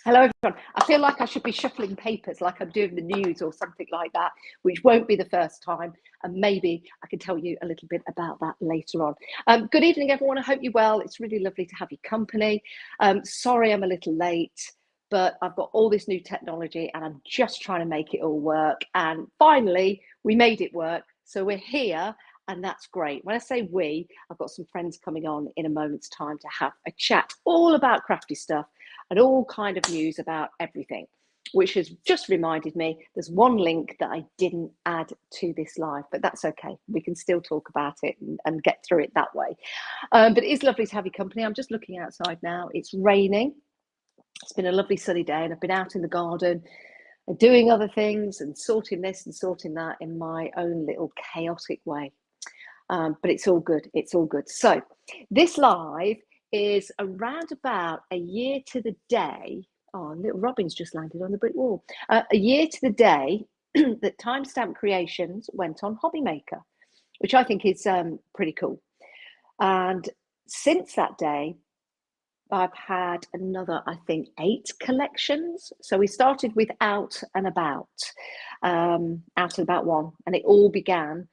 Hello, everyone. I feel like I should be shuffling papers like I'm doing the news or something like that, which won't be the first time. And maybe I can tell you a little bit about that later on. Good evening, everyone. I hope you're well. It's really lovely to have your company. Sorry I'm a little late, but I've got all this new technology and I'm just trying to make it all work. And finally, we made it work. So we're here. And that's great. When I say we, I've got some friends coming on in a moment's time to have a chat all about crafty stuff and all kind of news about everything, which has just reminded me there's one link that I didn't add to this live, but that's okay. We can still talk about it and get through it that way. But it is lovely to have your company. I'm just looking outside now. It's raining. It's been a lovely sunny day and I've been out in the garden and doing other things and sorting this and sorting that in my own little chaotic way. But it's all good. It's all good. So this live is around about a year to the day. Oh, little Robin's just landed on the brick wall. A year to the day that Timestamp Creations went on Hobby Maker, which I think is pretty cool. And since that day, I've had another, I think, 8 collections. So we started with Out and About 1, and it all began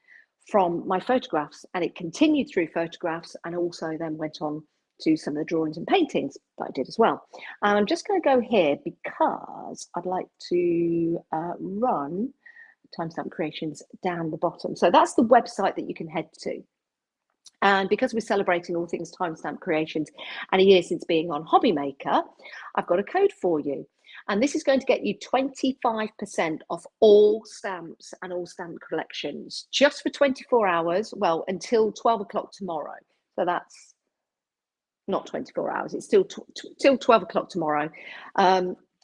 from my photographs, and it continued through photographs and also then went on to some of the drawings and paintings that I did as well. And I'm just going to go here because I'd like to run Timestamp Creations down the bottom. So that's the website that you can head to. And because we're celebrating all things Timestamp Creations and a year since being on Hobby Maker, I've got a code for you. And this is going to get you 25% off all stamps and all stamp collections just for 24 hours, well, until 12 o'clock tomorrow. So that's not 24 hours, it's still till 12 o'clock tomorrow.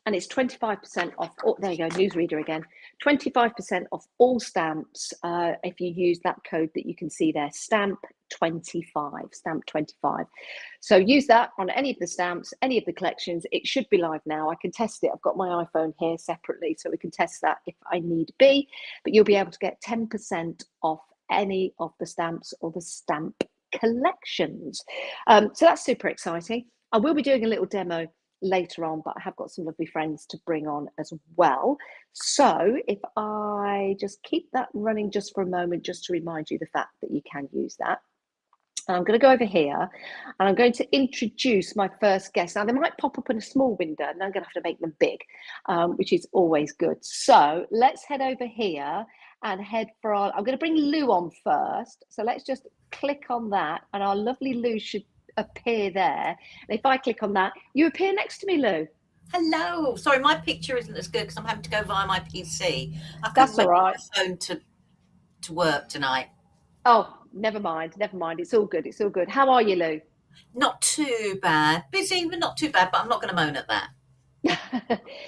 And it's 25% off. Oh, there you go, newsreader again. 25% off all stamps if you use that code that you can see there, stamp25, stamp25. So use that on any of the stamps, any of the collections. It should be live now. I can test it. I've got my iPhone here separately, so we can test that if I need be. But you'll be able to get 10% off any of the stamps or the stamp collections. So that's super exciting. I will be doing a little demo later on, but I have got some lovely friends to bring on as well. So if I just keep that running just for a moment, just to remind you the fact that you can use that. And I'm going to go over here and I'm going to introduce my first guest. Now, they might pop up in a small window and I'm going to have to make them big, which is always good. So let's head over here and head for our, I'm going to bring Lou on first. So let's just click on that and our lovely Lou should appear there. And if I click on that, you appear next to me, Lou. Hello. Sorry, my picture isn't as good because I'm having to go via my PC. That's all right. My phone to work tonight. Oh, never mind. Never mind. It's all good. It's all good. How are you, Lou? Not too bad. Busy, but not too bad. But I'm not going to moan at that.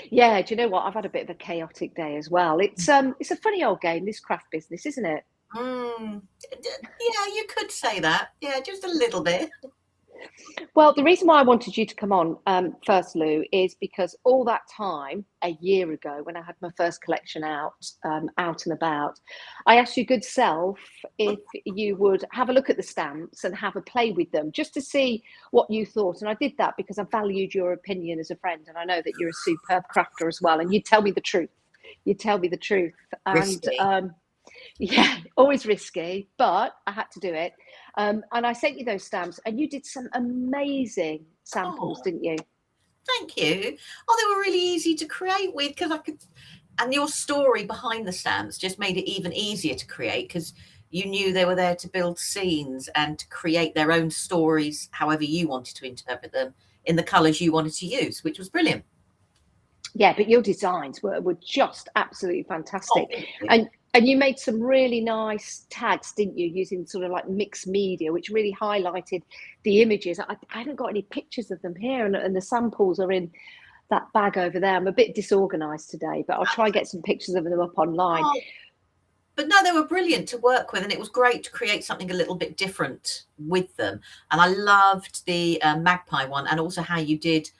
Yeah. Do you know what? I've had a bit of a chaotic day as well. It's a funny old game, this craft business, isn't it? Yeah, you could say that. Yeah, just a little bit. Well, the reason why I wanted you to come on first, Lou, is because all that time, a year ago, when I had my first collection out and about, I asked your good self if you would have a look at the stamps and have a play with them, just to see what you thought. And I did that because I valued your opinion as a friend, and I know that you're a superb crafter as well. And you'd tell me the truth. You'd tell me the truth. Risky. And yeah, always risky, but I had to do it. And I sent you those stamps and you did some amazing samples, didn't you? Thank you. Oh, they were really easy to create with because I could, and your story behind the stamps just made it even easier to create because you knew they were there to build scenes and to create their own stories, however you wanted to interpret them in the colours you wanted to use, which was brilliant. Yeah, but your designs were just absolutely fantastic. And you made some really nice tags, didn't you, using sort of like mixed media, which really highlighted the images. I haven't got any pictures of them here, and the samples are in that bag over there. I'm a bit disorganized today, but I'll try and get some pictures of them up online. But no, they were brilliant to work with, and it was great to create something a little bit different with them. And I loved the magpie one, and also how you did,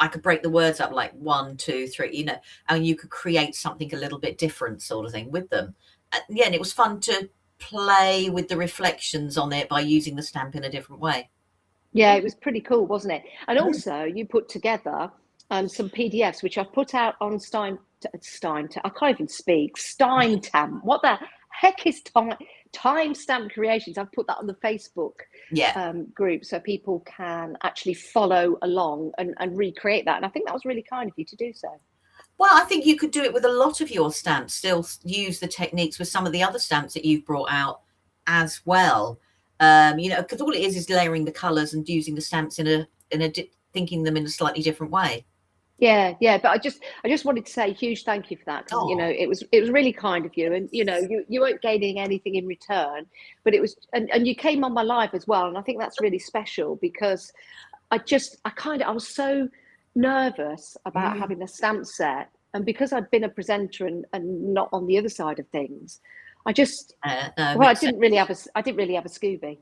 I could break the words up like 1, 2, 3, and you could create something a little bit different sort of thing with them. Yeah, and it was fun to play with the reflections on it by using the stamp in a different way. Yeah, it was pretty cool, wasn't it? And also you put together some PDFs which I've put out on I can't even speak. Steintam. What the heck is timestamp creations? I've put that on the Facebook group so people can actually follow along and recreate that. And I think that was really kind of you to do so. Well, I think you could do it with a lot of your stamps, still use the techniques with some of the other stamps that you've brought out as well. You know, because all it is layering the colours and using the stamps thinking them in a slightly different way. Yeah, but I just wanted to say a huge thank you for that, because you know it was really kind of you, and you know you weren't gaining anything in return, but it was, and you came on my live as well, and I think that's really special because I was so nervous about having a stamp set, and because I'd been a presenter and not on the other side of things, I didn't really have a Scooby.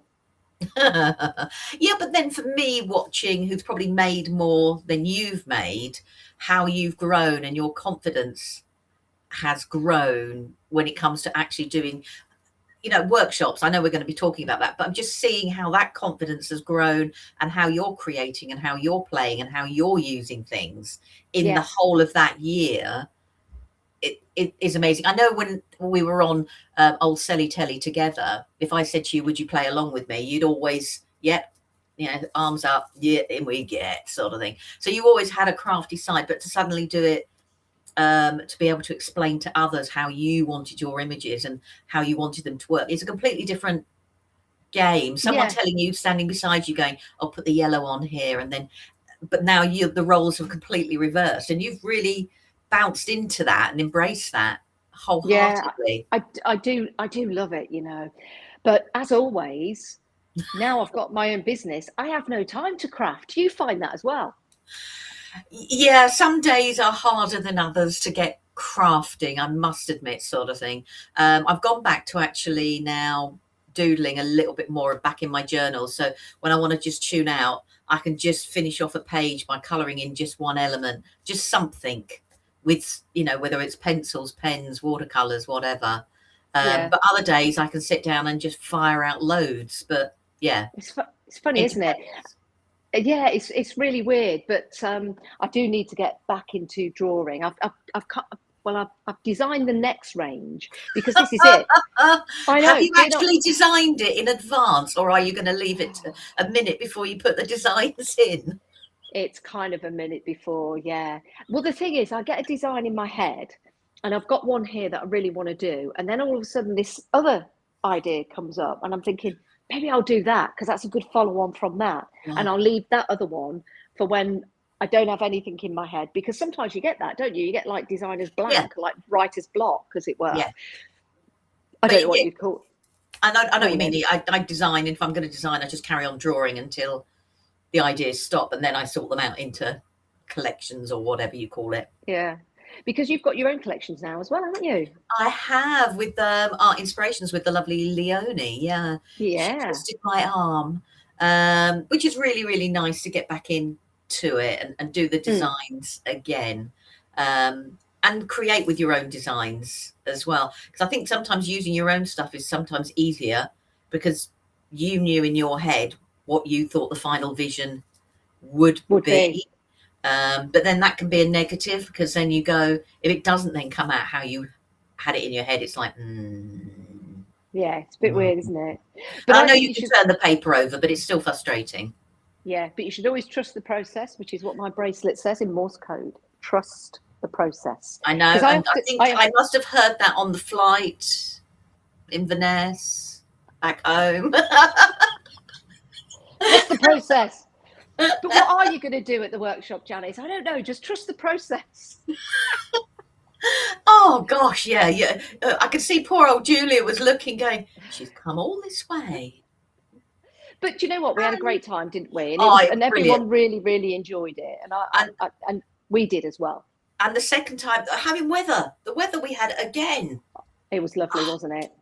Yeah, but then for me, watching who's probably made more than you've made, how you've grown and your confidence has grown when it comes to actually doing, you know, workshops. I know we're going to be talking about that, but I'm just seeing how that confidence has grown and how you're creating and how you're playing and how you're using things in the whole of that year. It is amazing. I know when we were on Old Selly Telly together, if I said to you, would you play along with me? You'd always, you know, arms up, in we get, sort of thing. So you always had a crafty side, but to suddenly do it, to be able to explain to others how you wanted your images and how you wanted them to work, it's a completely different game. Someone telling you, standing beside you, going, I'll put the yellow on here, and then, but now the roles have completely reversed, and you've really bounced into that and embraced that wholeheartedly. I do love it, you know, but as always, now I've got my own business, I have no time to craft. Do you find that as well? Yeah, some days are harder than others to get crafting, I must admit, sort of thing. I've gone back to actually now doodling a little bit more back in my journal, so when I want to just tune out, I can just finish off a page by colouring in just one element, just something, with, you know, whether it's pencils, pens, watercolors, whatever. But other days I can sit down and just fire out loads. But yeah, it's funny, isn't it? Yeah, it's really weird, but I do need to get back into drawing. I've designed the next range, because this is it. I know. Have you actually designed it in advance, or are you going to leave it a minute before you put the designs in? It's kind of a minute before, yeah. Well, the thing is, I get a design in my head, and I've got one here that I really want to do, and then all of a sudden this other idea comes up, and I'm thinking, maybe I'll do that because that's a good follow-on from that, and I'll leave that other one for when I don't have anything in my head, because sometimes you get that, don't you? You get like designer's blank, like writer's block, as it were. I don't know what you call it. I know what you mean. I design, if I'm going to design, I just carry on drawing until the ideas stop, and then I sort them out into collections or whatever you call it. Yeah, because you've got your own collections now as well, haven't you? I have, with art inspirations with the lovely Leonie. She twisted my arm, which is really, really nice to get back into it and do the designs again, and create with your own designs as well, because I think sometimes using your own stuff is sometimes easier, because you knew in your head what you thought the final vision would be. But then that can be a negative, because then you go, if it doesn't then come out how you had it in your head, it's like, yeah, it's a bit weird, isn't it? But I know you can turn the paper over, but it's still frustrating. Yeah, but you should always trust the process, which is what my bracelet says in Morse code. Trust the process. I know. I think I must have heard that on the flight in Venice back home. What's the process? But what are you going to do at the workshop, Janice? I don't know. Just trust the process. Oh gosh, yeah. I could see poor old Julia was looking, going, she's come all this way. But you know what? We had a great time, didn't we? And everyone really, really enjoyed it, and we did as well. And the second time, having the weather we had again. It was lovely, wasn't it?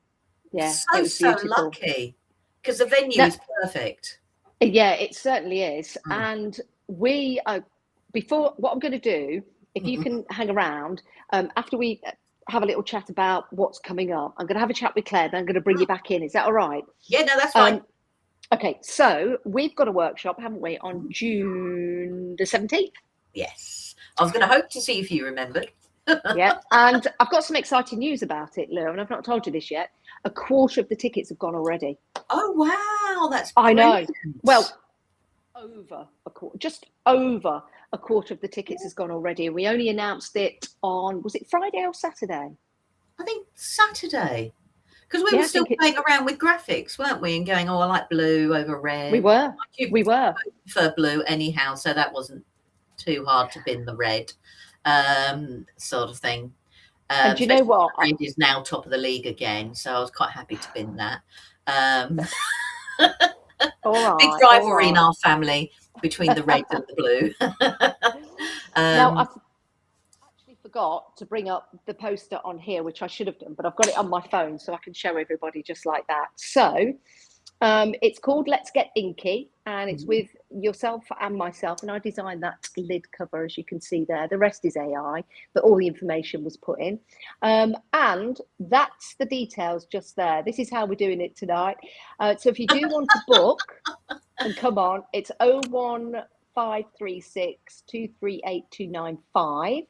Yeah, it was beautiful. So lucky, because the venue is perfect. Yeah, it certainly is. And we before, what I'm going to do, if you can hang around, after we have a little chat about what's coming up, I'm going to have a chat with Claire, then I'm going to bring you back in. Is that all right? Yeah, no, that's fine. Okay, so we've got a workshop, haven't we, on June the 17th? Yes. I was going to hope to see if you remembered. Yeah, and I've got some exciting news about it, Lou, and I've not told you this yet. A quarter of the tickets have gone already. Oh, wow. That's I know. brilliant. Well, just over a quarter of the tickets has gone already. And we only announced it on, was it Friday or Saturday? I think Saturday. Because we were still playing around with graphics, weren't we? And going, oh, I like blue over red. We were. I prefer blue anyhow, so that wasn't too hard to bin the red, sort of thing. And do you know what? Red is now top of the league again, so I was quite happy to bin that. Big rivalry in our family between the red and the blue. Now, I actually forgot to bring up the poster on here, which I should have done, but I've got it on my phone so I can show everybody just like that. So it's called Let's Get Inky, and it's with yourself and myself, and I designed that lid cover, as you can see there. The rest is AI, but all the information was put in. And that's the details just there. This is how we're doing it tonight. So if you do want to book, and come on, it's 01536 238 295.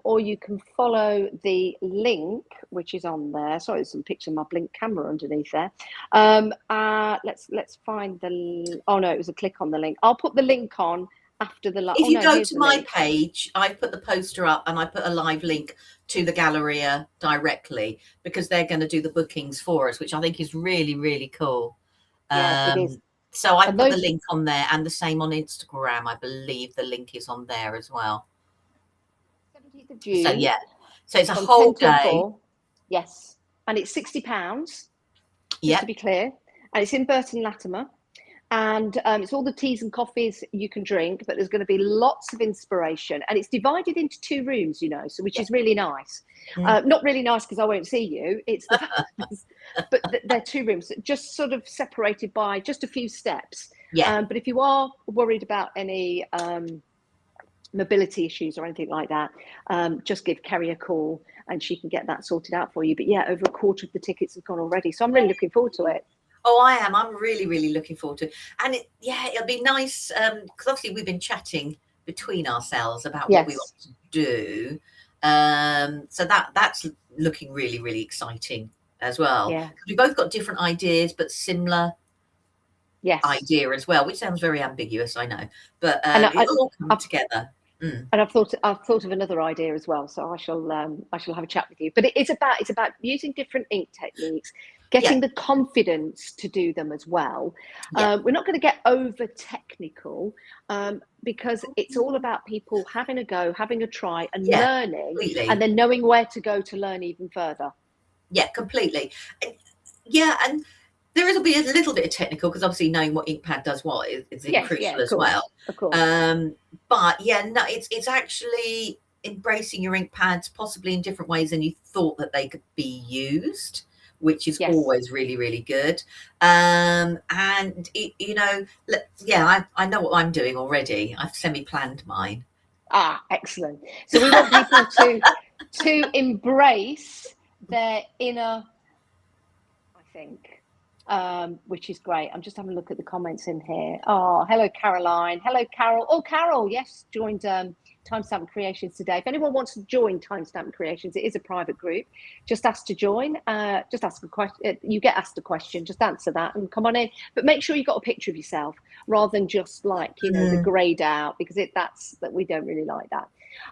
Or you can follow the link, which is on there. Sorry, there's some picture of my Blink camera underneath there. Let's find the. Oh no, it was a click on the link. I'll put the link on after the. If you go to my page, I put the poster up and I put a live link to the Galleria directly, because they're going to do the bookings for us, which I think is really, really cool. Yeah, it is. So I put the link on there, and the same on Instagram. I believe the link is on there as well. 17th of June. So yeah, so it's a whole day. Yes, and it's £60. Yeah, to be clear, and it's in Burton Latimer, and it's all the teas and coffees you can drink. But there's going to be lots of inspiration, and it's divided into 2 rooms, you know, so which is really nice. Not really nice because I won't see you. It's but they're 2 rooms, just sort of separated by just a few steps. Yeah. But if you are worried about any mobility issues or anything like that, just give Kerry a call and she can get that sorted out for you. But yeah, over a quarter of the tickets have gone already, so I'm really looking forward to it. Oh, I am. I'm really, really looking forward to it. And it'll be nice, because obviously we've been chatting between ourselves about what we want to do. So that's looking really, really exciting as well. Yeah. We've both got different ideas, but similar idea as well, which sounds very ambiguous, I know. But it'll all come together. And I've thought of another idea as well, so I shall have a chat with you. But it's about using different ink techniques, getting the confidence to do them as well. We're not going to get over technical, because it's all about people having a go, having a try, and learning, and then knowing where to go to learn even further. Yeah, completely. And there will be a little bit of technical, because obviously knowing what ink pad does what is crucial as well. Of course. But it's actually embracing your ink pads possibly in different ways than you thought that they could be used, which is always really, really good. And I know what I'm doing already. I've semi-planned mine. Excellent. So we want people to embrace their inner, I think. Which is great. I'm just having a look at the comments in here. Oh, hello, Caroline. Hello, Carol. Oh, Carol, yes, joined Timestamp Creations today. If anyone wants to join Timestamp Creations, it is a private group. Just ask to join. Just ask a question. You get asked a question. Just answer that and come on in. But make sure you've got a picture of yourself rather than just like the greyed out, because that's we don't really like that.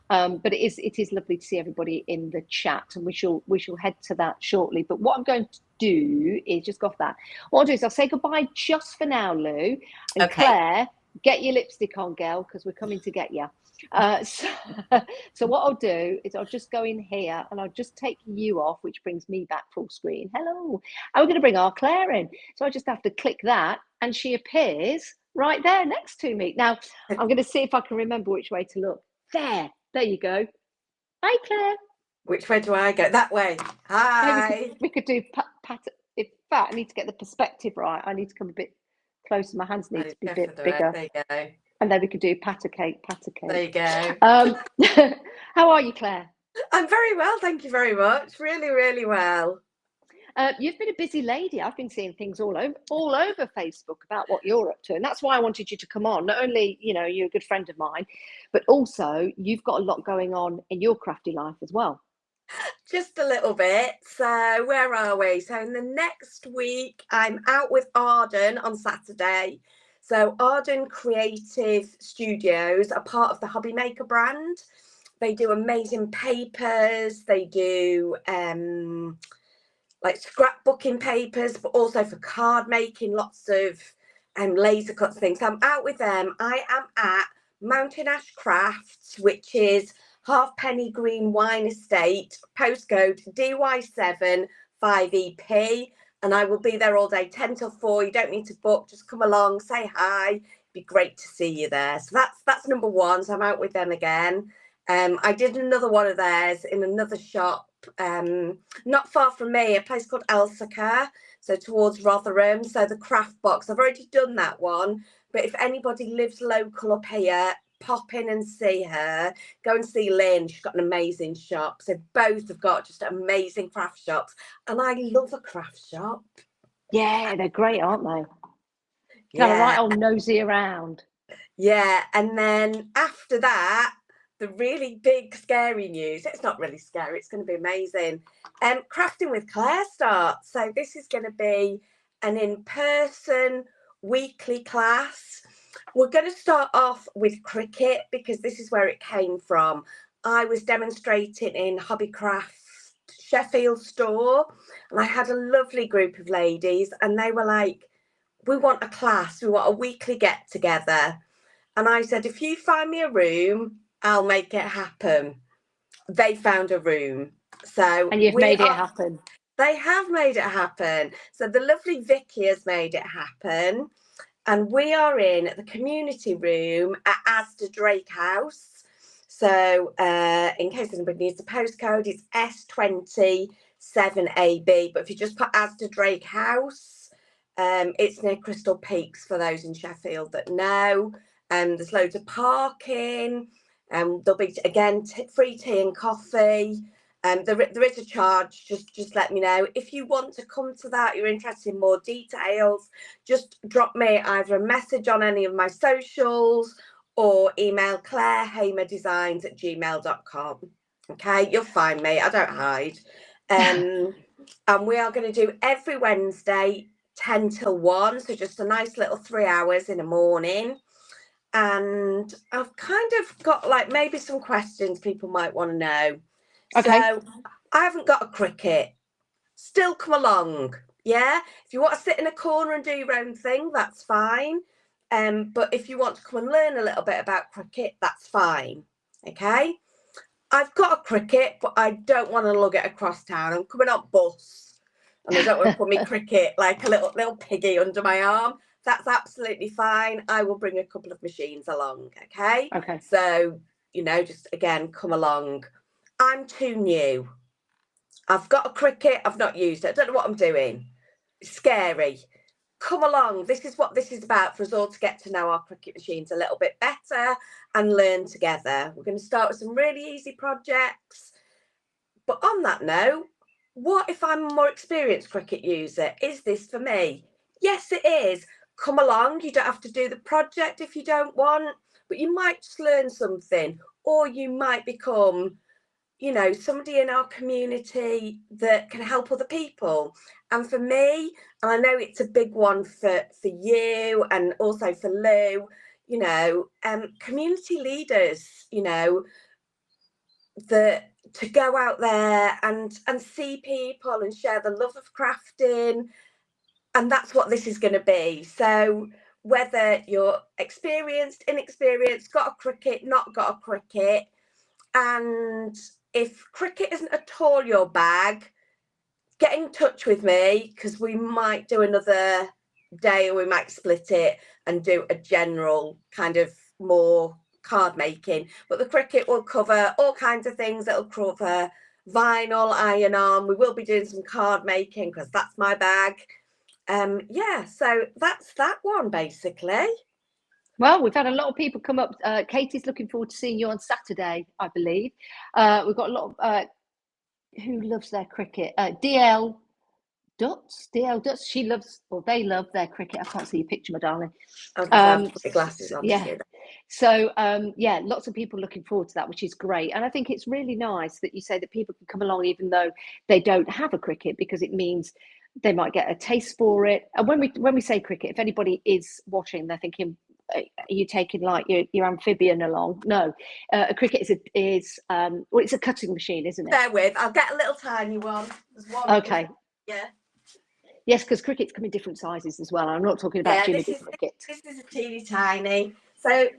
But it is lovely to see everybody in the chat, and we shall head to that shortly. But what I'm going to do is just go off that. What I'll do is I'll say goodbye just for now, Lou. And Claire, get your lipstick on, girl, because we're coming to get you. So what I'll do is I'll just go in here and I'll just take you off, which brings me back full screen. Hello. And we're going to bring our Claire in. So I just have to click that and she appears right there next to me. Now, I'm going to see if I can remember which way to look. There you go. Hi, Claire. Which way do I go? That way. Hi. We could do pat. In fact, I need to get the perspective right. I need to come a bit closer. My hands need to be a bit bigger. There you go. And then we could do pat a cake. There you go. How are you, Claire? I'm very well, thank you very much. Really, really well. You've been a busy lady. I've been seeing things all over Facebook about what you're up to, and that's why I wanted you to come on. Not only, you know, you're a good friend of mine, but also you've got a lot going on in your crafty life as well. Just a little bit. So where are we? So in the next week, I'm out with Arden on Saturday. So Arden Creative Studios are part of the Hobby Maker brand. They do amazing papers. They do like scrapbooking papers, but also for card making, lots of laser cuts things. So I'm out with them. I am at Mountain Ash Crafts, which is Halfpenny Green Wine Estate, postcode DY7 5EP, and I will be there all day, 10 till 4. You don't need to book, just come along, say hi. It'd be great to see you there. So that's number one. So I'm out with them again. I did another one of theirs in another shop, not far from me, a place called Elsica, so towards Rotherham. So the craft box, I've already done that one, but if anybody lives local up here, pop in and see her. Go and see Lynn. She's got an amazing shop. So both have got just amazing craft shops, and I love a craft shop. Yeah, they're great, aren't they? Yeah. Kind of right old nosy around. Yeah, and then after that, the really big scary news. It's not really scary. It's going to be amazing. Crafting with Claire starts. So this is going to be an in-person weekly class. We're going to start off with cricket because this is where it came from. I was demonstrating in Hobbycraft Sheffield store, and I had a lovely group of ladies, and they were like, we want a class, we want a weekly get together. And I said, if you find me a room, I'll make it happen. They found a room. So And you've made it happen. They have made it happen. So the lovely Vicky has made it happen. And we are in the community room at Asda Drake House. So in case anybody needs the postcode, it's S27AB. But if you just put Asda Drake House, it's near Crystal Peaks for those in Sheffield that know. There's loads of parking. There'll be, again, free tea and coffee. There is a charge. Just let me know. If you want to come to that, you're interested in more details, just drop me either a message on any of my socials or email clairehamerdesigns@gmail.com. Okay, you'll find me. I don't hide. And we are going to do every Wednesday, 10 till 1. So just a nice little 3 hours in the morning. And I've kind of got like maybe some questions people might want to know. Okay. So I haven't got a cricket. Still come along. Yeah. If you want to sit in a corner and do your own thing, that's fine. But if you want to come and learn a little bit about cricket, that's fine. Okay. I've got a cricket, but I don't want to lug it across town. I'm coming on bus, and I don't want to put me cricket like a little piggy under my arm. That's absolutely fine. I will bring a couple of machines along. Okay. Okay. So, you know, just again, come along. I'm too new. I've got a cricket. I've not used it. I don't know what I'm doing. It's scary. Come along. This is what this is about, for us all to get to know our cricket machines a little bit better and learn together. We're going to start with some really easy projects. But on that note, what if I'm a more experienced cricket user? Is this for me? Yes, it is. Come along. You don't have to do the project if you don't want, but you might just learn something, or you might become, you know, somebody in our community that can help other people. And for me, and I know it's a big one for you and also for Lou, you know, community leaders, you know, to go out there and see people and share the love of crafting. And that's what this is going to be. So whether you're experienced, inexperienced, got a cricket, not got a cricket, and if cricket isn't at all your bag, get in touch with me, because we might do another day, or we might split it and do a general kind of more card making. But the cricket will cover all kinds of things. It'll cover vinyl, iron on. We will be doing some card making because that's my bag. Yeah, so that's that one basically. Well, we've had a lot of people come up. Katie's looking forward to seeing you on Saturday, I believe. We've got a lot of who loves their cricket. DL Duts, DL Duts. She loves, or they love their cricket. I can't see your picture, my darling. I'll just have to put my glasses on. Yeah. So lots of people looking forward to that, which is great. And I think it's really nice that you say that people can come along even though they don't have a cricket, because it means they might get a taste for it. And when we say cricket, if anybody is watching, they're thinking, are you taking like your amphibian along? No, a cricket is it's a cutting machine, isn't it? Bear with, I'll get a little tiny one. There's one. Okay. Yeah. Yes, because crickets come in different sizes as well. I'm not talking about Jimmy cricket. This is a teeny tiny. So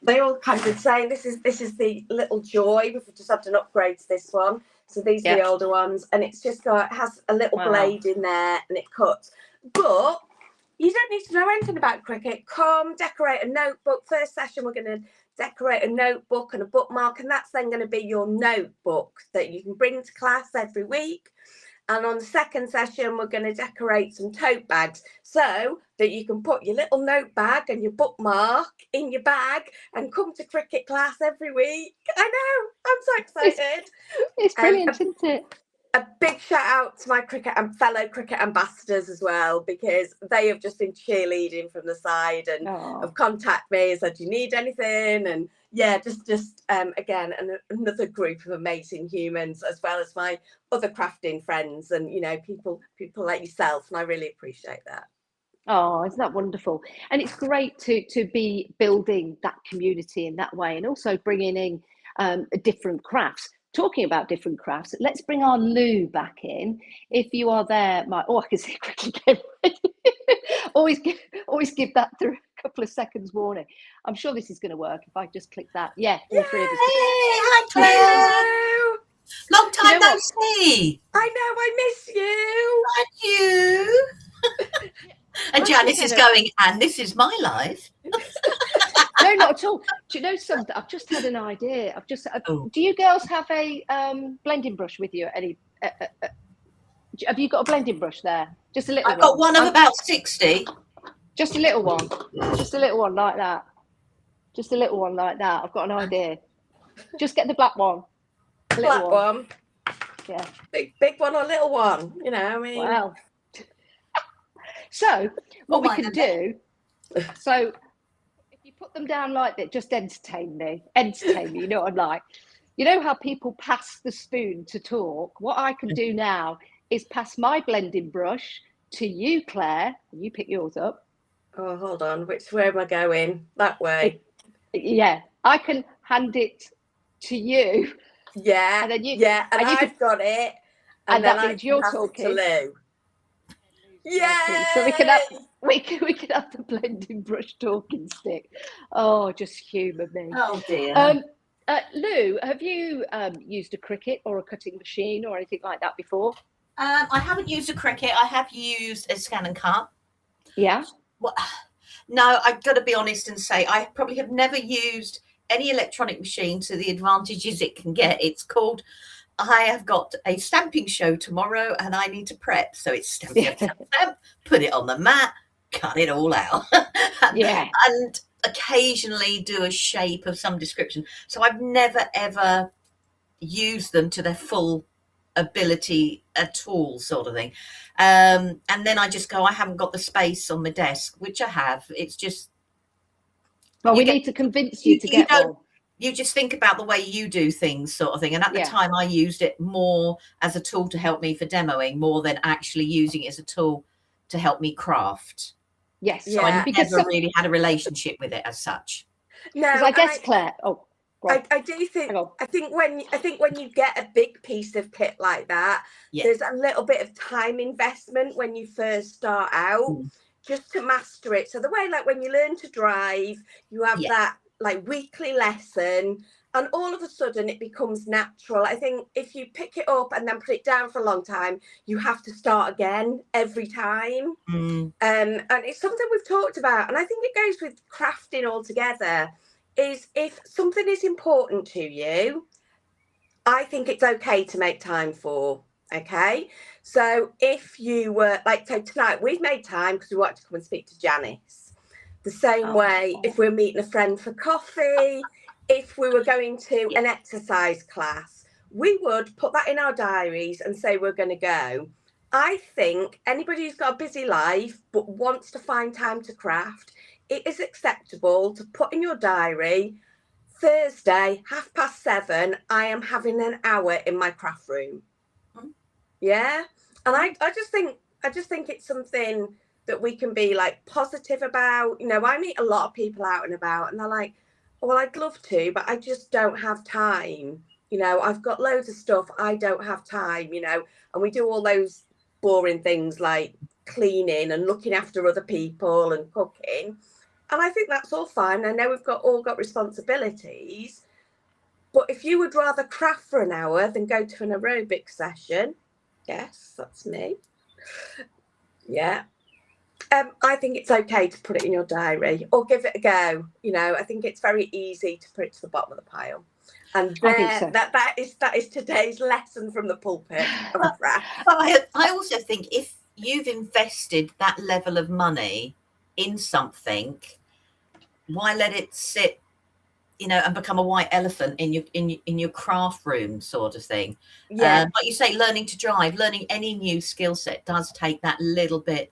they all kind of saying this is the little joy. We've just had an upgrade to this one. So these are the older ones, and it's just it has a little blade in there and it cuts. But you don't need to know anything about cricket. Come decorate a notebook. First session, we're going to decorate a notebook and a bookmark, and that's then going to be your notebook that you can bring to class every week. And on the second session, we're going to decorate some tote bags so that you can put your little note bag and your bookmark in your bag and come to cricket class every week. I know, I'm so excited. It's brilliant, isn't it? A big shout out to my cricket and fellow cricket ambassadors as well, because they have just been cheerleading from the side and have contacted me and said, do you need anything? And yeah, just again, another group of amazing humans, as well as my other crafting friends and, you know, people like yourself. And I really appreciate that. Oh, isn't that wonderful? And it's great to be building that community in that way, and also bringing in different crafts. Talking about different crafts, let's bring our Lou back in. If you are there, I can see quickly get ready. always give that through a couple of seconds warning. I'm sure this is going to work if I just click that. Yeah, all three of us. Hi, Claire. Long time no see. I know, I miss you. And you. And Janice is going, and this is my life. No, not at all. Do you know something? I've just had an idea. Do you girls have a blending brush with you? Have you got a blending brush there? Just a little one. I've got one of about 60. Just a little one. Just a little one like that. Just a little one like that. I've got an idea. Just get the black one. Black one. Yeah. Big one or little one? You know, I mean. Wow. So what we can do. So. You put them down like that, just entertain me, you know what I'm like. You know how people pass the spoon to talk? What I can do now is pass my blending brush to you, Claire, and you pick yours up. Oh, hold on, which way am I going? That way? Yeah, I can hand it to you. Yeah, and then you, yeah, and I've got it. And then that means you're talking. To Lou. Yeah. So we can have the blending brush talking stick. Oh, just humour me. Oh dear. Lou, have you used a cricket or a cutting machine or anything like that before? I haven't used a cricket. I have used a scan and cut. Yeah. Well, no, I've got to be honest and say I probably have never used any electronic machine to the advantages it can get. It's called, I have got a stamping show tomorrow and I need to prep. So it's stamp, put it on the mat, cut it all out. And occasionally do a shape of some description. So I've never, ever used them to their full ability at all, sort of thing. And then I just go, I haven't got the space on my desk, which I have. It's just. Well, we need to convince you to get one. You just think about the way you do things, sort of thing. And at the time, I used it more as a tool to help me for demoing, more than actually using it as a tool to help me craft. Yes. So I never really had a relationship with it as such. No, I guess Claire. Oh, I do think. I think when you get a big piece of kit like that, there's a little bit of time investment when you first start out, just to master it. So the way, like when you learn to drive, you have that like weekly lesson, and all of a sudden it becomes natural. I think if you pick it up and then put it down for a long time, you have to start again every time. And it's something we've talked about, and I think it goes with crafting altogether, is if something is important to you, I think it's okay to make time for. Okay, so if you were like, so tonight we've made time because we want to come and speak to Janice. The same way, if we're meeting a friend for coffee, if we were going to an exercise class, we would put that in our diaries and say we're going to go. I think anybody who's got a busy life but wants to find time to craft, it is acceptable to put in your diary, Thursday, 7:30, I am having an hour in my craft room. Yeah. And I just think it's something that we can be like positive about. You know, I meet a lot of people out and about and they're like, well, I'd love to, but I just don't have time. You know, I've got loads of stuff. I don't have time, you know, and we do all those boring things like cleaning and looking after other people and cooking. And I think that's all fine. I know we've all got responsibilities, but if you would rather craft for an hour than go to an aerobic session, yes, that's me. Yeah. I think it's okay to put it in your diary or give it a go. You know, I think it's very easy to put it to the bottom of the pile. And that is today's lesson from the pulpit of craft. But I also think if you've invested that level of money in something, why let it sit, you know, and become a white elephant in your craft room sort of thing? Yeah. Like you say, learning to drive, learning any new skill set does take that little bit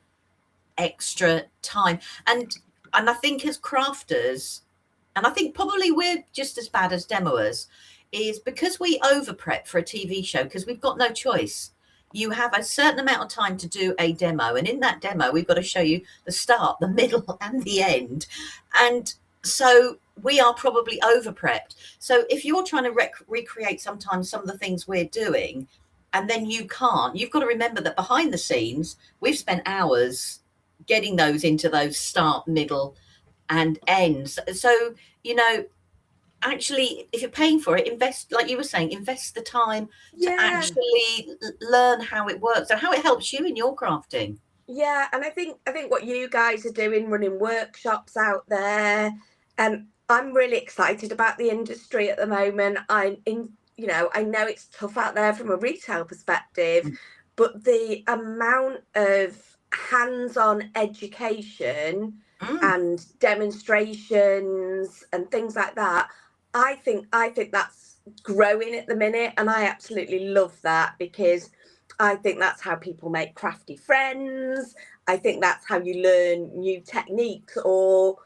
extra time. And I think as crafters, and I think probably we're just as bad as demoers, is because we over prep for a TV show because we've got no choice. You have a certain amount of time to do a demo, and in that demo we've got to show you the start, the middle and the end. And so we are probably over prepped. So if you're trying to recreate sometimes some of the things we're doing and then you can't, you've got to remember that behind the scenes we've spent hours getting those into those start, middle and ends. So, you know, actually, if you're paying for it, invest, like you were saying, invest the time to actually learn how it works and how it helps you in your crafting. Yeah, and I think what you guys are doing, running workshops out there, I'm really excited about the industry at the moment. You know, I know it's tough out there from a retail perspective, but the amount of hands-on education and demonstrations and things like that, I think that's growing at the minute, and I absolutely love that because I think that's how people make crafty friends. I think that's how you learn new techniques, or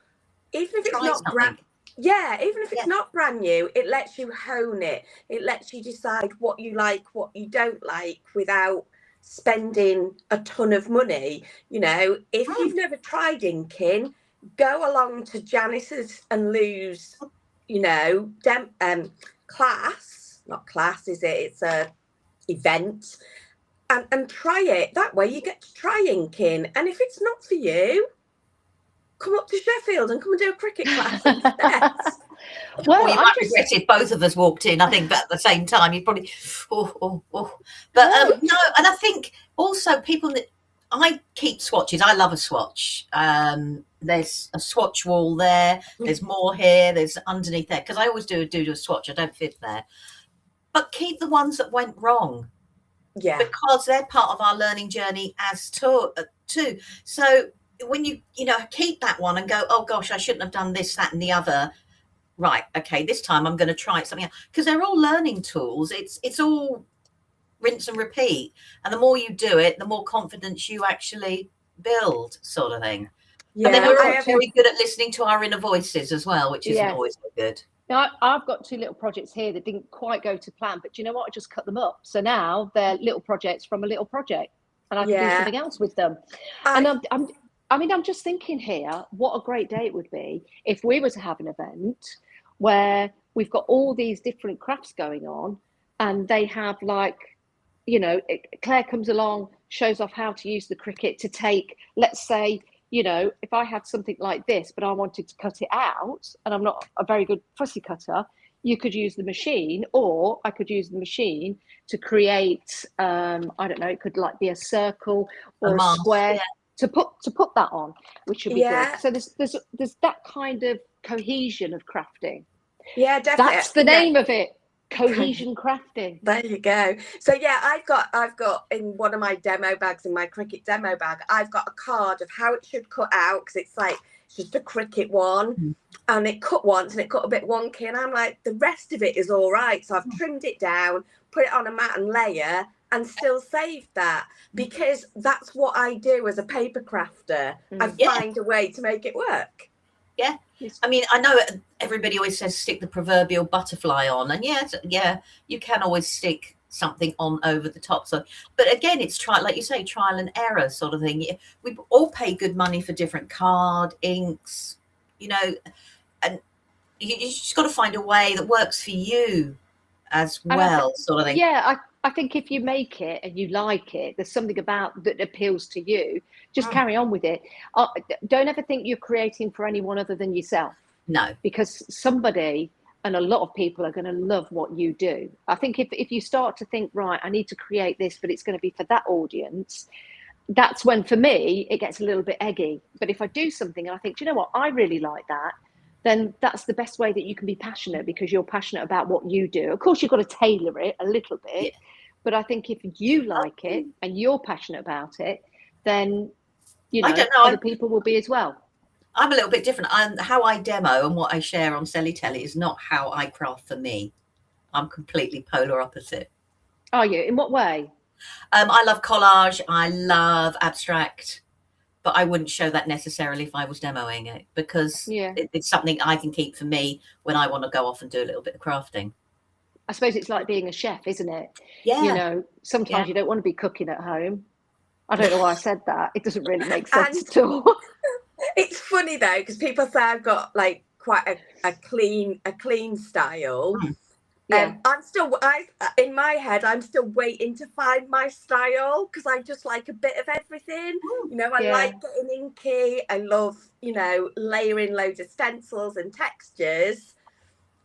even if it's not brand, even if it's not brand new, it lets you hone it. It lets you decide what you like, what you don't like, without spending a ton of money. You know, if you've never tried inking, go along to Janice's and Lou's, you know, class, not class, is it? It's a event. And try it. That way you get to try inking. And if it's not for you, come up to Sheffield and come and do a cricket class instead. Well, you might regret it. Both of us walked in, I think, but at the same time, you'd probably, But no, and I think also people that I keep swatches. I love a swatch. There's a swatch wall there. There's more here. There's underneath there. Because I always do a swatch. I don't fit there. But keep the ones that went wrong. Yeah. Because they're part of our learning journey as too. So when you know, keep that one and go, oh gosh, I shouldn't have done this, that, and the other. Right, okay, this time I'm going to try something else, because they're all learning tools. It's all rinse and repeat, and the more you do it, the more confidence you actually build, sort of thing. Yeah, and then we're all very good at listening to our inner voices as well, which isn't always so good. Now, I've got 2 little projects here that didn't quite go to plan, but do you know what? I just cut them up. So now they're little projects from a little project, and I can do something else with them. And I'm just thinking here, what a great day it would be if we were to have an event where we've got all these different crafts going on, and they have, like, you know, Claire comes along, shows off how to use the Cricut to take, let's say, you know, if I had something like this, but I wanted to cut it out, and I'm not a very good fussy cutter, you could use the machine, or I could use the machine to create, I don't know, it could like be a circle or a square to put that on, which would be good. So there's that kind of cohesion of crafting. Yeah, definitely. That's the name of it. Cohesion crafting. There you go. So yeah, I've got in one of my demo bags, in my Cricut demo bag, I've got a card of how it should cut out, because it's like, it's just a Cricut one, and it cut once and it cut a bit wonky, and I'm like, the rest of it is all right. So I've trimmed it down, put it on a mat and layer, and still saved that, because that's what I do as a paper crafter. I find a way to make it work. Yeah. I mean, I know everybody always says stick the proverbial butterfly on, and yeah, you can always stick something on over the top. So, but again, it's like you say, trial and error sort of thing. We all pay good money for different card inks, you know, and you just got to find a way that works for you as well, sort of thing. Yeah, I think if you make it and you like it, there's something about that appeals to you. Just carry on with it. Don't ever think you're creating for anyone other than yourself. No, because somebody and a lot of people are going to love what you do. I think if you start to think, right, I need to create this, but it's going to be for that audience, that's when, for me, it gets a little bit eggy. But if I do something and I think, do you know what, I really like that, then that's the best way that you can be passionate, because you're passionate about what you do. Of course, you've got to tailor it a little bit, but I think if you like it and you're passionate about it, then, you know, other people will be as well. I'm a little bit different. How I demo and what I share on Selly Telly is not how I craft for me. I'm completely polar opposite. Are you? In what way? I love collage. I love abstract. But I wouldn't show that necessarily if I was demoing it, because it's something I can keep for me when I want to go off and do a little bit of crafting. I suppose it's like being a chef, isn't it? Yeah. You know, sometimes you don't want to be cooking at home. I don't know why I said that. It doesn't really make sense at all. It's funny though, because people say I've got like quite a clean style. Yeah. In my head, I'm still waiting to find my style, because I just like a bit of everything. You know, I like getting inky. I love, you know, layering loads of stencils and textures.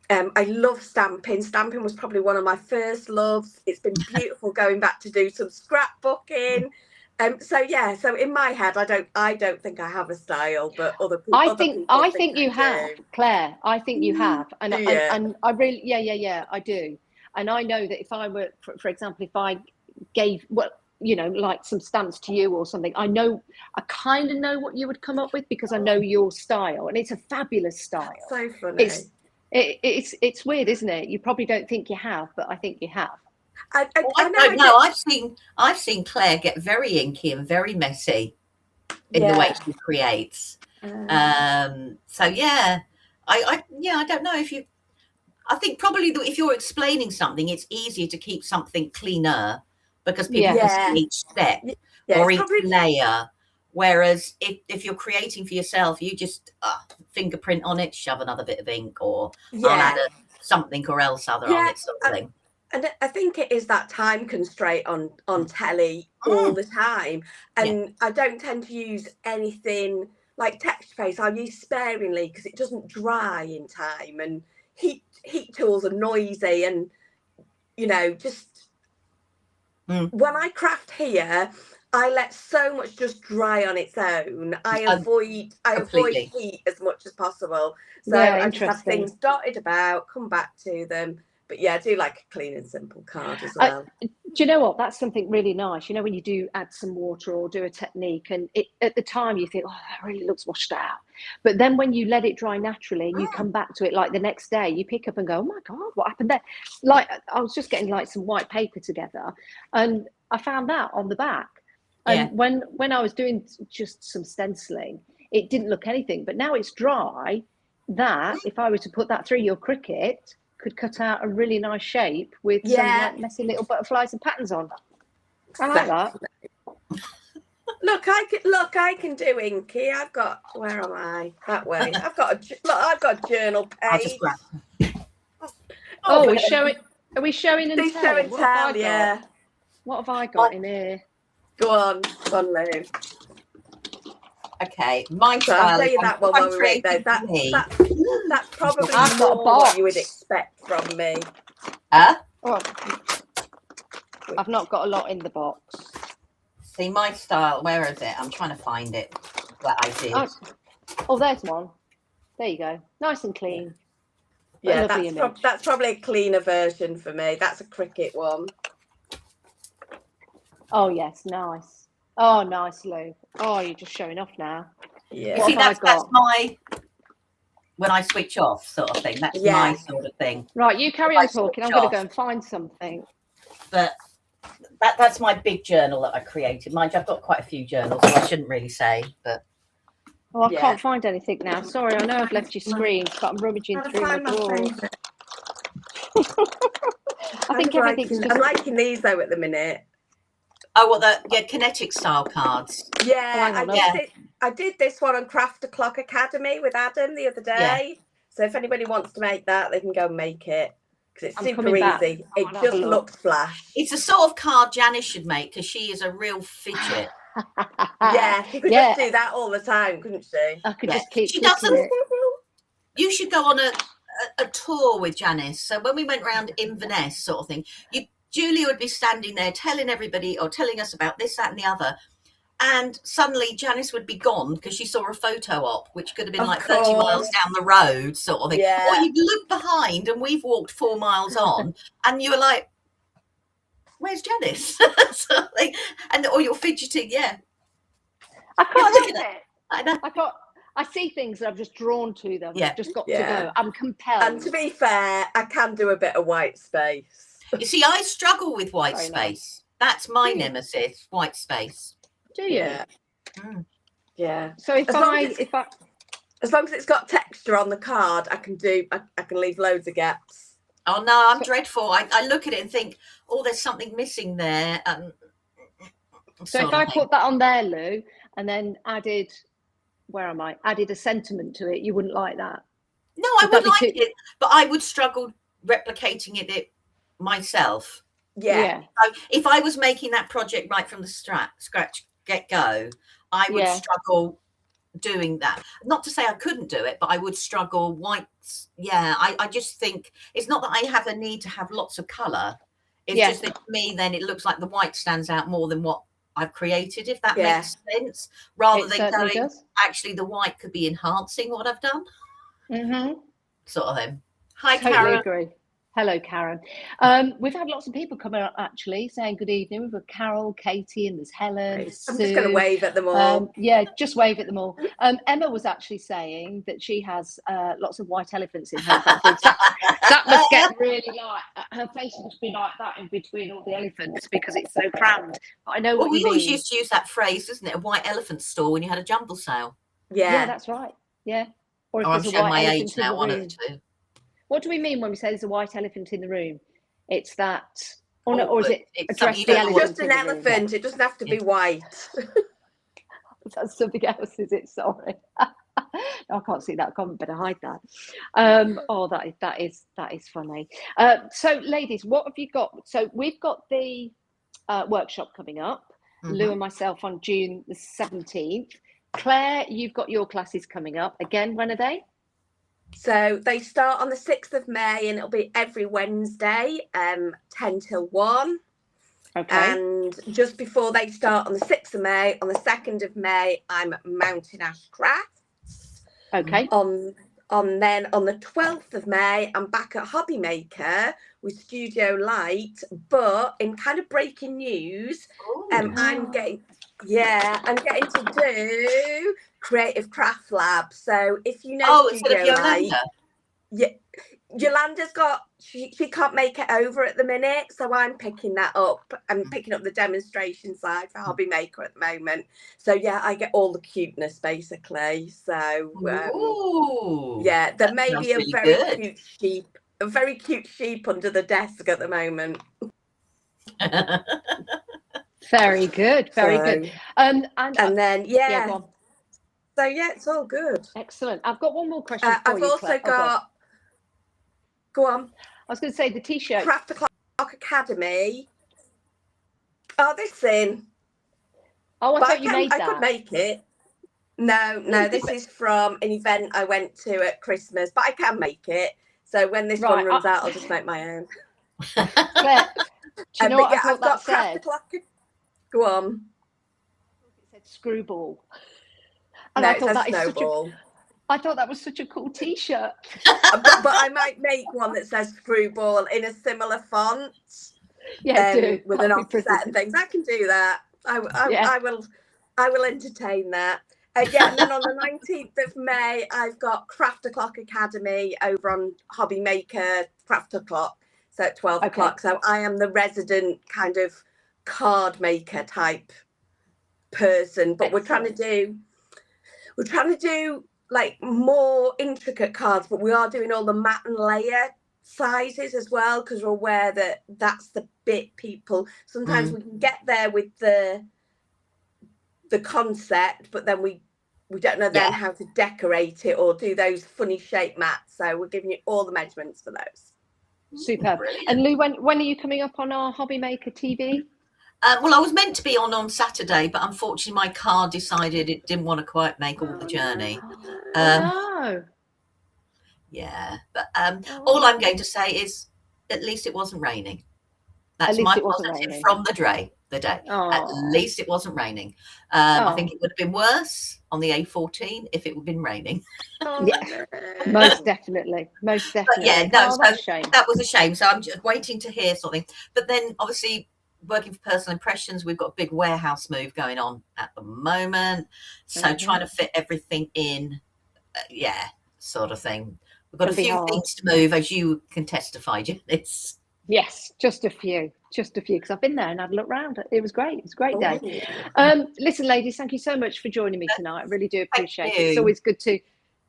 I love stamping. Stamping was probably one of my first loves. It's been beautiful going back to do some scrapbooking. So in my head, I don't think I have a style, but other people. I think you have, Claire. I think you have, and I really, I do. And I know that if I were, for example, if I gave like some stamps to you or something, I kind of know what you would come up with, because I know your style, and it's a fabulous style. So funny. It's weird, isn't it? You probably don't think you have, but I think you have. I don't know. I've seen Claire get very inky and very messy in the way she creates. So yeah, I don't know if you. I think probably if you're explaining something, it's easier to keep something cleaner, because people can see each step or each layer. Whereas if you're creating for yourself, you just fingerprint on it, shove another bit of ink, or I'll add something or else other on it, sort of thing. And I think it is that time constraint on telly all the time. And I don't tend to use anything like texture paste. I'll use sparingly, because it doesn't dry in time. And heat tools are noisy. And, you know, just when I craft here, I let so much just dry on its own. I avoid heat as much as possible. So I just have things dotted about, come back to them. But yeah, I do like a clean and simple card as well. Do you know what? That's something really nice. You know, when you do add some water or do a technique, and at the time you think, oh, that really looks washed out. But then when you let it dry naturally and you come back to it like the next day, you pick up and go, oh my God, what happened there? Like, I was just getting like some white paper together, and I found that on the back. And when I was doing just some stenciling, it didn't look anything. But now it's dry, that if I were to put that through your Cricut, could cut out a really nice shape with some like messy little butterflies and patterns on. I like that. Look, I can do inky. I've got, where am I? That way. I've got a journal page. Are we showing and telling? Yeah. What have I got in here? Go on, Lou. Okay, my style. I'll tell you that one while we wait though. That's probably more what you would expect from me. Oh, I've not got a lot in the box. See, my style, where is it? I'm trying to find it that I did. Oh, there's one. There you go. Nice and clean. Yeah, that's probably a cleaner version for me. That's a Cricut one. Oh, yes, nice. Oh, nice, Lou. Oh, you're just showing off now. Yeah. You see, that's my, when I switch off sort of thing. That's my sort of thing. Right, you carry on talking. I'm going to go and find something. But That's my big journal that I created. Mind you, I've got quite a few journals, so I shouldn't really say, but. Oh, I can't find anything now. Sorry, I know I've left your screen, but I'm rummaging through my drawers. I think everything's just... I'm liking these though at the minute. Oh, what kinetic style cards? Yeah, I did this one on Craft O'Clock Academy with Adam the other day. Yeah. So if anybody wants to make that, they can go and make it because it's super easy. It just looks flash. It's the sort of card Janice should make because she is a real fidget. Yeah, she could just do that all the time, couldn't she? I could just keep. She doesn't. You should go on a tour with Janice. So when we went around Inverness, sort of thing, Julia would be standing there telling everybody or telling us about this, that, and the other. And suddenly Janice would be gone because she saw a photo op, which could have been like 30 miles down the road, sort of thing. Yeah. Or you'd look behind and we've walked 4 miles on and you were like, where's Janice? Or you're fidgeting, yeah. I can't help it. I know. I see things and I've just drawn to them. Yeah. I've just got to go. I'm compelled. And to be fair, I can do a bit of white space. You see, I struggle with white space. Nice. That's my nemesis, white space. Do you? Yeah. Yeah. So if I as long as it's got texture on the card, I can leave loads of gaps. Oh no, I'm dreadful. I look at it and think, oh, there's something missing there. So if I put that on there, Lou, and then added a sentiment to it, you wouldn't like that? No, I would like it, but I would struggle replicating it myself. Yeah. So if I was making that project right from the scratch get-go, I would struggle doing that. Not to say I couldn't do it, but I would struggle. Whites, I just think it's not that I have a need to have lots of colour. It's just that for me, then it looks like the white stands out more than what I've created, if that makes sense. Rather than going, actually, the white could be enhancing what I've done. Mm-hmm. Sort of thing. Hi, totally Karen. Agree. Hello, Karen. We've had lots of people coming up actually saying good evening. We've got Carol, Katie, and there's Helen. I'm just going to wave at them all. Just wave at them all. Emma was actually saying that she has lots of white elephants in her face. That must get really her face must be like that in between all the elephants because it's so crammed. But I know what you mean. We always used to use that phrase, isn't it? A white elephant store when you had a jumble sale. Yeah, that's right. Yeah. Or if I'm showing my age now, one of the two. What do we mean when we say there's a white elephant in the room? It's that, or is it addressed the elephant? Just an elephant. It doesn't have to be white. That's something else, is it? Sorry, I can't see that comment. Better hide that. That is funny. So, ladies, what have you got? So we've got the workshop coming up. Mm-hmm. Lou and myself on June the 17th. Claire, you've got your classes coming up again. When are they? So they start on the 6th of May and it'll be every Wednesday, 10 till 1. Okay. And just before they start on the 6th of May, on the 2nd of May, I'm at Mountain Ash Crafts. Okay. Then on the 12th of May, I'm back at Hobby Maker with Studio Light. But in kind of breaking news, I'm getting to do Creative Craft Lab. So if you know Studio Light, Yolanda's got she can't make it over at the minute, so I'm picking that up. I'm picking up the demonstration side for Hobby Maker at the moment. So I get all the cuteness basically. So there may be a very cute sheep under the desk at the moment. Very good, very good. And then go on. So it's all good. Excellent. I've got one more question for I've you. Also Claire. got. Go on. I was going to say the T-shirt. Craft O'Clock Academy. Oh, this thing. Oh, I thought you made that. I could make it. No, this is from an event I went to at Christmas, but I can make it. So when this one runs out, I'll just make my own. Claire, do you know what I've got Craft O'Clock. Go on. It said screwball. And no, I thought snowball. I thought that was such a cool T-shirt. but I might make one that says screwball in a similar font. Yeah, with an offset and things. I can do that. I will entertain that. And then on the 19th of May, I've got Craft O'Clock Academy over on Hobby Maker Craft O'Clock. So at 12 o'clock. So I am the resident kind of card maker type person, but we're trying to do like more intricate cards, but we are doing all the mat and layer sizes as well, because we're aware that that's the bit people sometimes we can get there with the concept, but then we don't know then how to decorate it or do those funny shape mats. So we're giving you all the measurements for those. Superb. Brilliant. And Lou, when are you coming up on our Hobby Maker TV? Well, I was meant to be on Saturday, but unfortunately my car decided it didn't want to quite make all the journey. No. Yeah, but all I'm going to say is at least it wasn't raining. That's my positive from the day. At least it wasn't raining. I think it would have been worse on the A14 if it had been raining. Yeah, most definitely. But yeah, no, so that was a shame. So I'm just waiting to hear something. But then obviously working for Personal Impressions, we've got a big warehouse move going on at the moment. So trying to fit everything in, sort of thing. We've got a few things to move, as you can testify, Janice. Yes, just a few, because I've been there and had a look round. It was great. It was a great day. Listen, ladies, thank you so much for joining me tonight. I really do appreciate it. It's always good to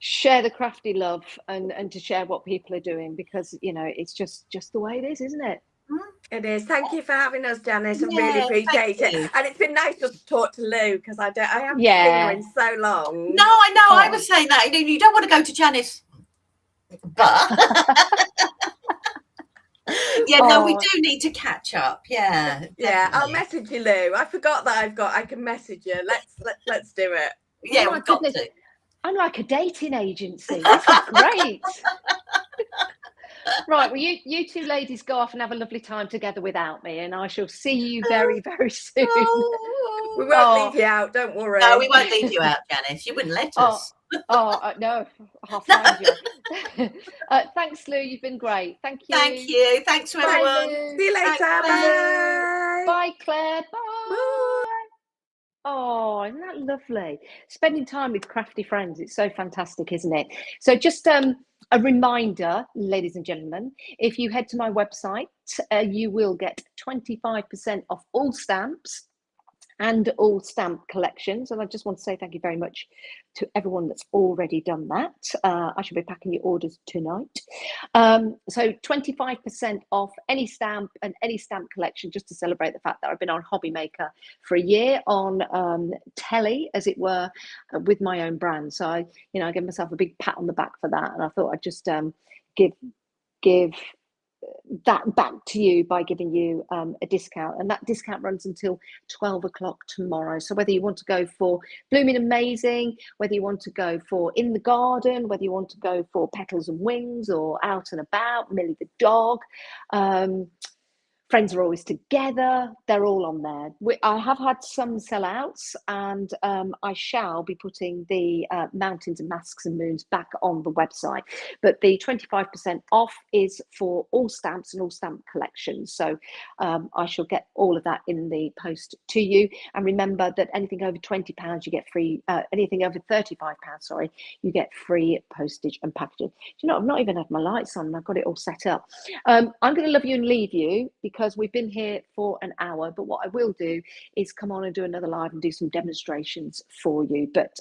share the crafty love and to share what people are doing, because, you know, it's just the way it is, isn't it? It is. Thank you for having us, Janice. I really appreciate it. And it's been nice just to talk to Lou, because I haven't seen her in so long. No, I know. I was saying that. You don't want to go to Janice. But we do need to catch up. I'll message you, Lou. I forgot that I can message you. Let's do it. Yeah, we've got to. I'm like a dating agency. This is great. Right, well, you two ladies go off and have a lovely time together without me, and I shall see you very, very soon. We won't leave you out, don't worry. No, we won't leave you out, Janice. You wouldn't let us. No, I'll find you. Thanks, Lou. You've been great. Thank you. Thank you. Thanks to everyone. See you later. Bye. Bye, Claire. Bye. Oh, isn't that lovely? Spending time with crafty friends. It's so fantastic, isn't it? So just a reminder, ladies and gentlemen, if you head to my website, you will get 25% off all stamps and all stamp collections. And I just want to say thank you very much to everyone that's already done that. I should be packing your orders tonight. So 25% off any stamp and any stamp collection, just to celebrate the fact that I've been on Hobby Maker for a year on telly, as it were, with my own brand. So I give myself a big pat on the back for that. And I thought I'd just give that back to you by giving you a discount, and that discount runs until 12 o'clock tomorrow. So whether you want to go for Blooming Amazing, whether you want to go for In the Garden, whether you want to go for Petals and Wings or Out and About, Millie the Dog, Friends Are Always Together, they're all on there. I have had some sellouts, and I shall be putting the Mountains and Masks and Moons back on the website. But the 25% off is for all stamps and all stamp collections. So I shall get all of that in the post to you. And remember that anything over £20, you get free, anything over £35, you get free postage and packaging. Do you know, I've not even had my lights on and I've got it all set up. I'm going to love you and leave you, because we've been here for an hour, but what I will do is come on and do another live and do some demonstrations for you. But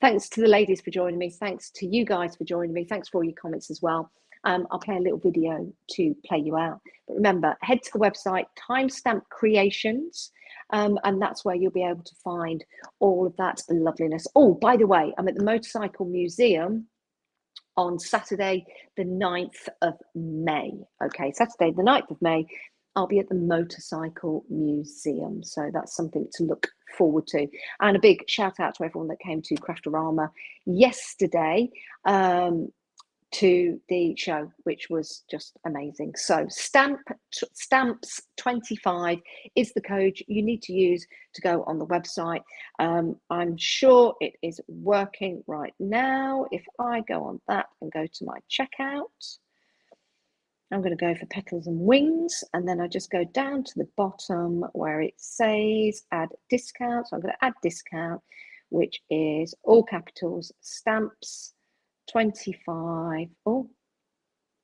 thanks to the ladies for joining me. Thanks to you guys for joining me. Thanks for all your comments as well. I'll play a little video to play you out. But remember, head to the website, Timestamp Creations, and that's where you'll be able to find all of that loveliness. Oh, by the way, I'm at the Motorcycle Museum on Saturday, the 9th of May. Okay, Saturday, the 9th of May, I'll be at the Motorcycle Museum. So that's something to look forward to. And a big shout out to everyone that came to Craftorama yesterday to the show, which was just amazing. So stamps 25 is the code you need to use to go on the website. I'm sure it is working right now. If I go on that and go to my checkout, I'm going to go for Petals and Wings, and then I just go down to the bottom where it says add discount. So I'm going to add discount, which is all capitals, stamps 25. Oh,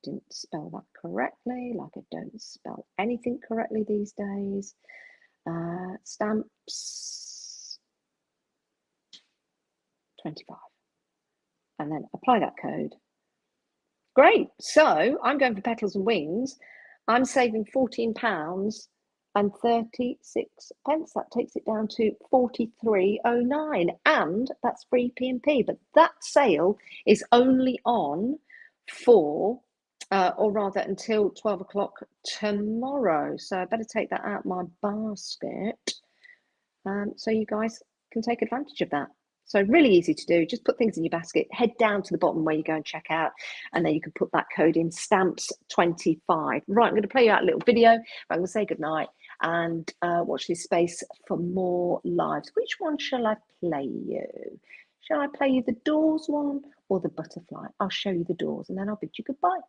didn't spell that correctly, like I don't spell anything correctly these days. Stamps 25. And then apply that code. Great. So I'm going for Petals and Wings. I'm saving £14 and 36 pence. That takes it down to 43.09, and that's free P&P. But that sale is only on for, or rather until 12 o'clock tomorrow. So I better take that out my basket, so you guys can take advantage of that. So really easy to do. Just put things in your basket, head down to the bottom where you go and check out, and then you can put that code in, stamps 25. Right, I'm going to play you out a little video. I'm going to say goodnight and watch this space for more lives. Which one shall I play you? Shall I play you the doors one or the butterfly? I'll show you the doors and then I'll bid you goodbye.